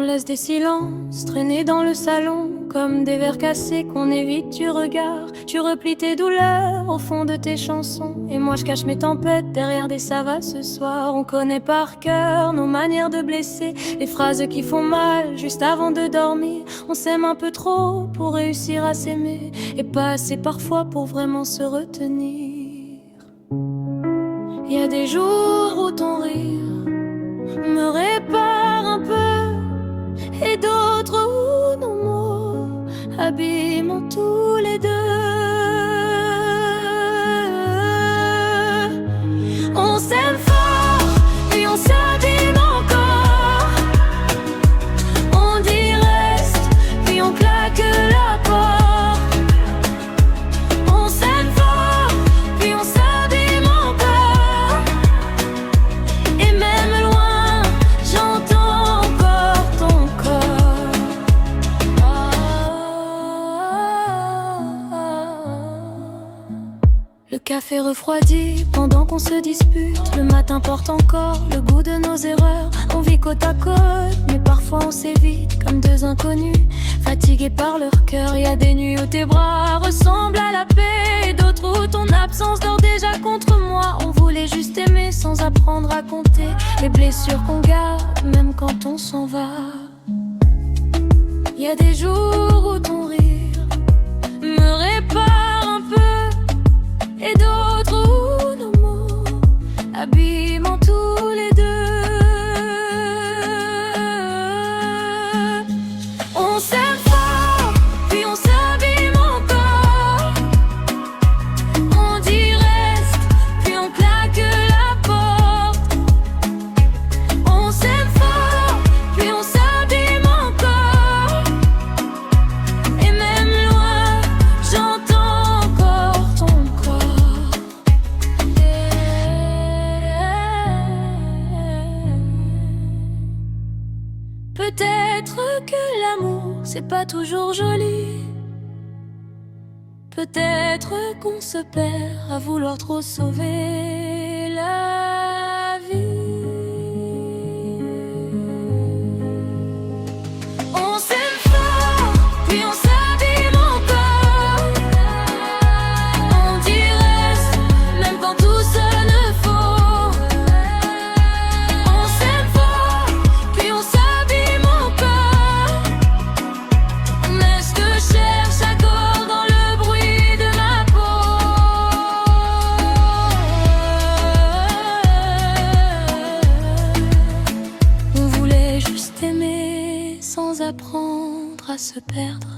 laisse des silences traîner dans le salon, comme des verres cassés qu'on évite du regard. Tu replies tes douleurs au fond de tes chansons, et moi je cache mes tempêtes derrière des ça va ce soir. On connaît par cœur nos manières de blesser, les phrases qui font mal juste avant de dormir. On s'aime un peu trop pour réussir à s'aimer, et pas assez parfois pour vraiment se retenir. Y a des jours où ton rire me répare un peu, et d'autres où nos mots abîment tous les deux. On s'aime fort, puis on s'abîme encore. On dit reste, puis on claque la porte. On s'aime fort, puis on s'abîme encore. Et même loin, j'entends encore ton corps. Le café refroidit pendant qu'on se dispute. Le matin porte encore le goût de nos erreurs. On vit côte à côte, mais parfois on s'évite comme deux inconnus, fatigués par leur cœur. Y a des nuits où tes bras ressemblent à la paix, et d'autres où ton absence dort déjà contre moi. On voulait juste aimer sans apprendre à compter les blessures qu'on garde, même quand on s'en va. Y a des jours où ton rire me répare un peu, et d'autres où nos mots abîment tous les deux. On s'aime fort, puis on s'abîme encore. On dit reste, puis on claque la porte. On s'aime fort, puis on s'abîme encore. Et même loin, j'entends encore ton corps. Peut-être que l'amour, c'est pas toujours joli. Peut-être qu'on se perd à vouloir trop sauver la vie. On s'aime fort, puis on s'abîme encore. On dit reste, même quand tout sonne faux. On s'aime fort, puis on s'abîme encore. Mais je te cherche encore dans le bruit de ma peau. On voulait juste aimer sans apprendre à se perdre.